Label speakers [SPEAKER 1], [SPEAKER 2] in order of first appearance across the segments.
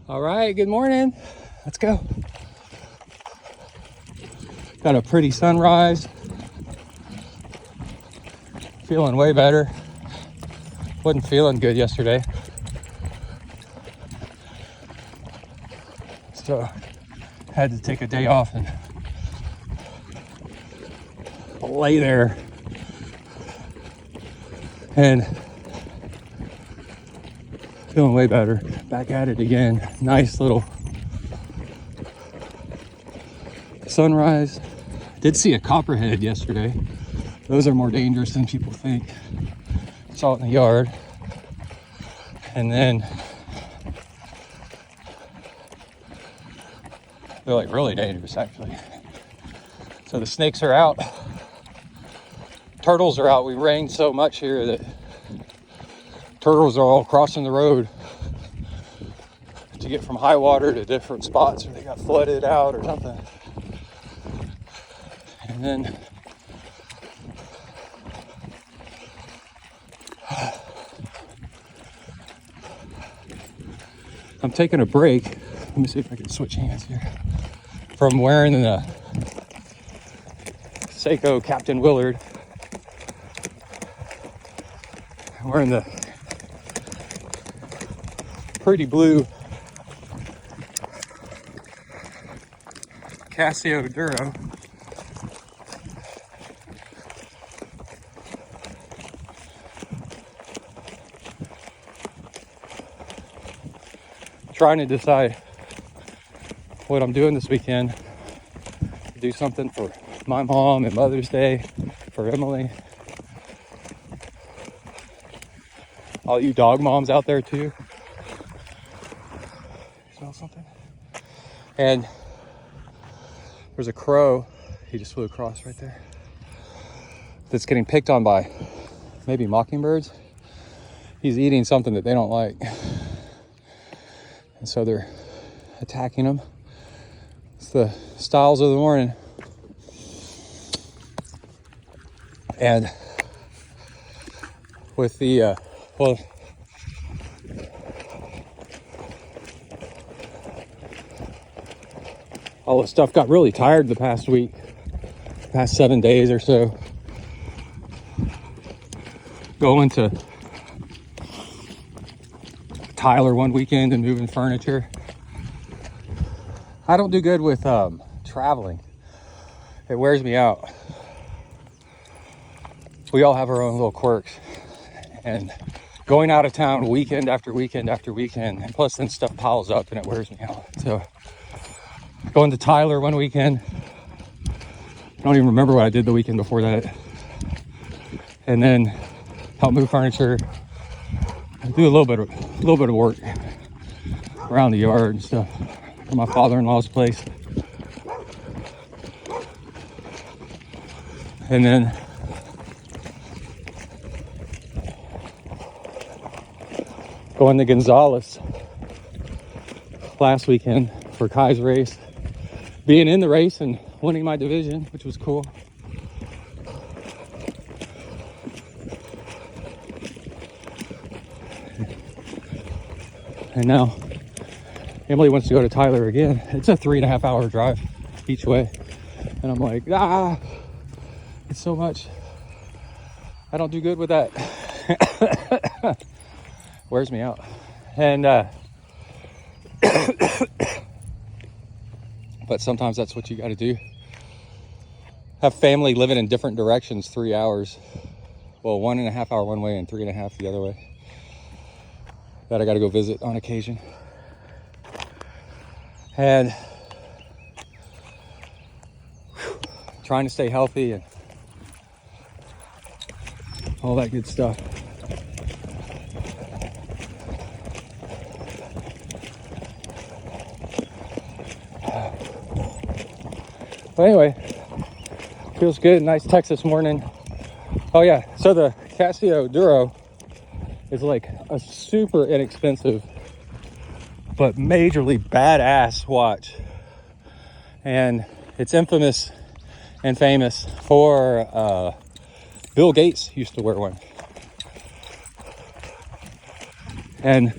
[SPEAKER 1] All right, good morning. Let's go. Got a pretty sunrise. Feeling way better. Wasn't feeling good yesterday. So had to take a day off and lay there and feeling way better. Back at it again. Nice little sunrise. Did see a copperhead yesterday. Those are more dangerous than people think. Saw it in the yard. And then they're like really dangerous actually. So the snakes are out. Turtles are out. We rained so much here that turtles are all crossing the road to get from high water to different spots where they got flooded out or something. And then I'm taking a break. Let me see if I can switch hands here. From wearing the Seiko Captain Willard. I'm wearing the pretty blue Casio Duro. Trying to decide what I'm doing this weekend. Do something for my mom and Mother's Day, for Emily. All you dog moms out there too. Smell something? And there's a crow. He just flew across right there. That's getting picked on by maybe mockingbirds. He's eating something that they don't like. And so they're attacking him. It's the styles of the morning. And with the, all the stuff got really tired the past week, past 7 days or so. Going to Tyler one weekend and moving furniture. I don't do good with traveling. It wears me out. We all have our own little quirks. And going out of town weekend after weekend after weekend, and plus then stuff piles up and it wears me out. So going to Tyler one weekend. I don't even remember what I did the weekend before that. And then help move furniture. Do a little bit of work around the yard and stuff for my father-in-law's place. And then going to Gonzales last weekend for Kai's race. Being in the race and winning my division, which was cool. And now Emily wants to go to Tyler again. It's a 3.5 hour drive each way. And I'm like, it's so much. I don't do good with that. Wears me out. And, but sometimes that's what you got to do. Have family living in different directions, 3 hours. Well, 1.5 hour one way and 3.5 the other way. That I got to go visit on occasion. And trying to stay healthy and all that good stuff. But anyway, feels good. Nice Texas morning. Oh yeah, so the Casio Duro is like a super inexpensive but majorly badass watch, and it's infamous and famous for Bill Gates used to wear one. And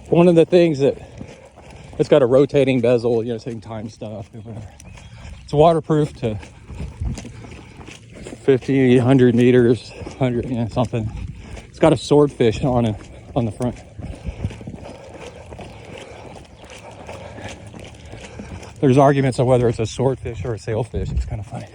[SPEAKER 1] one of the things that it's got a rotating bezel, you know, saying time stuff and whatever. It's waterproof to 50, 100 meters, 100, you know, something. It's got a swordfish on it on the front. There's arguments on whether it's a swordfish or a sailfish. It's kind of funny.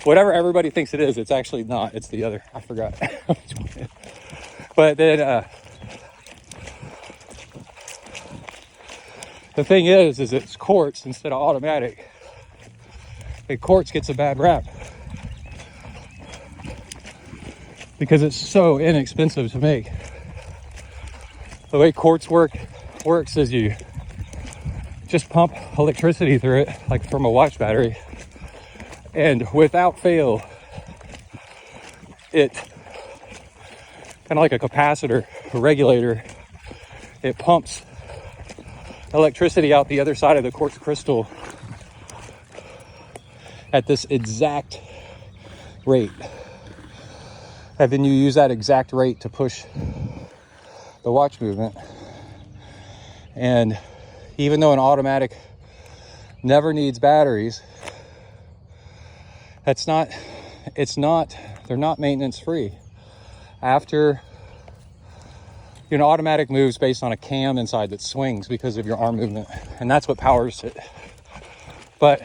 [SPEAKER 1] Whatever everybody thinks it is, it's actually not. It's the other. I forgot. But then the thing is it's quartz instead of automatic. And quartz gets a bad rap because it's so inexpensive to make. The way quartz works is you just pump electricity through it, like from a watch battery, and without fail, it kind of like a capacitor, a regulator, it pumps electricity out the other side of the quartz crystal at this exact rate. And then you use that exact rate to push the watch movement. And even though an automatic never needs batteries, they're not maintenance free. After, you know, automatic moves based on a cam inside that swings because of your arm movement, and that's what powers it. But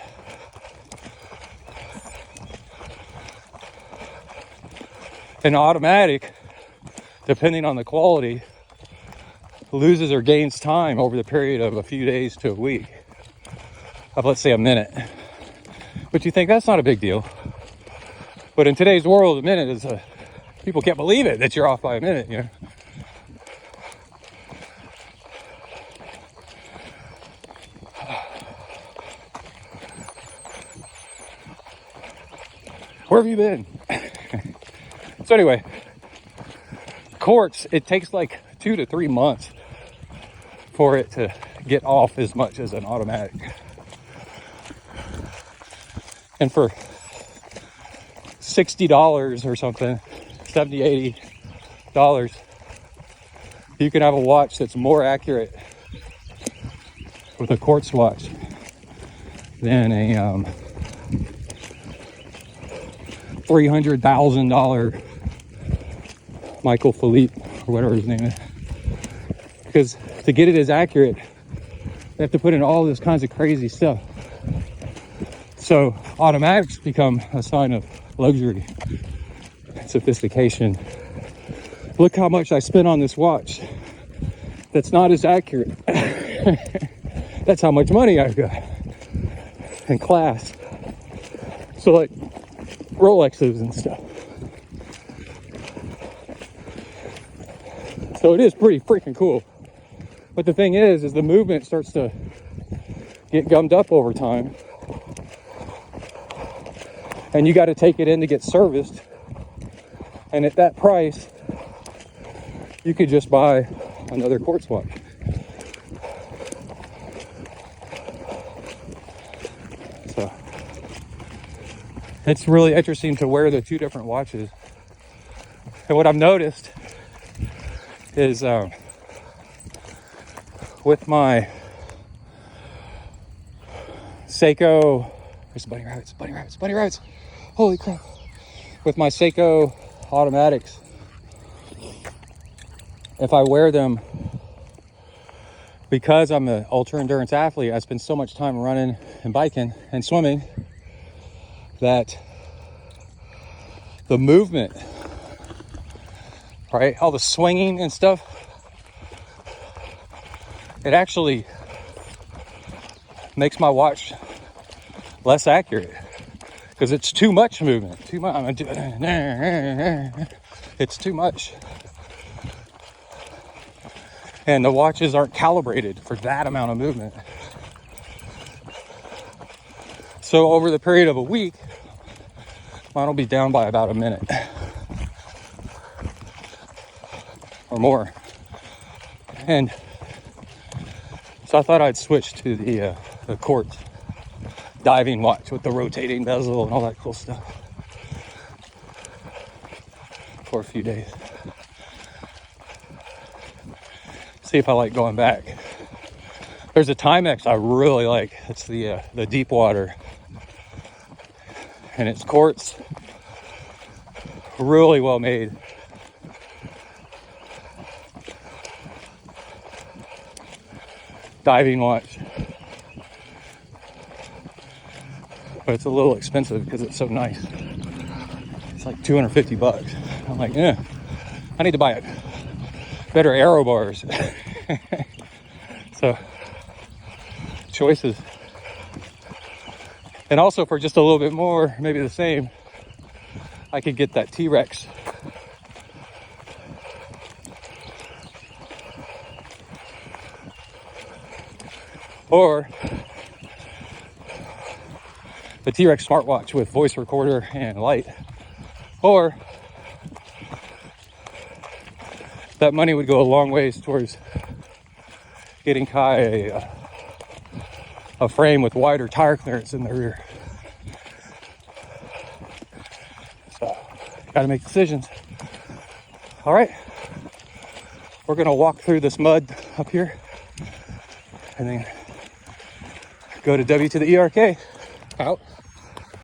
[SPEAKER 1] an automatic, depending on the quality, loses or gains time over the period of a few days to a week, of let's say a minute. But you think that's not a big deal. But in today's world, a minute is people can't believe it that you're off by a minute, you know. Where have you been? So anyway, quartz, it takes like 2 to 3 months for it to get off as much as an automatic. And for $60 or something, $70, $80, you can have a watch that's more accurate with a quartz watch than a $300,000 Michael Philippe or whatever his name is. Because to get it as accurate, they have to put in all this kinds of crazy stuff. So automatics become a sign of luxury and sophistication. Look how much I spent on this watch that's not as accurate. That's how much money I've got in class. So like Rolexes and stuff. So it is pretty freaking cool. But the thing is the movement starts to get gummed up over time. And you got to take it in to get serviced. And at that price, you could just buy another quartz watch. So it's really interesting to wear the two different watches. And what I've noticed is with my Seiko, there's bunny rabbits. Holy crap. With my Seiko automatics, if I wear them, because I'm an ultra endurance athlete, I spend so much time running and biking and swimming that the movement, right, all the swinging and stuff, it actually makes my watch less accurate because it's too much movement. It's too much. And the watches aren't calibrated for that amount of movement. So over the period of a week, mine will be down by about a minute or more. And so I thought I'd switch to the Quartz diving watch with the rotating bezel and all that cool stuff for a few days. See if I like going back. There's a Timex I really like. It's the deep water, and it's quartz, really well made. Diving watch, but it's a little expensive because it's so nice. It's like $250. I'm like, I need to buy it. Better arrow bars. So choices. And also for just a little bit more, maybe the same, I could get that T-Rex. Or the T-Rex smartwatch with voice recorder and light. Or that money would go a long ways towards getting Kai a frame with wider tire clearance in the rear. So, gotta make decisions. All right, we're gonna walk through this mud up here and then go to W to the ERK. Out.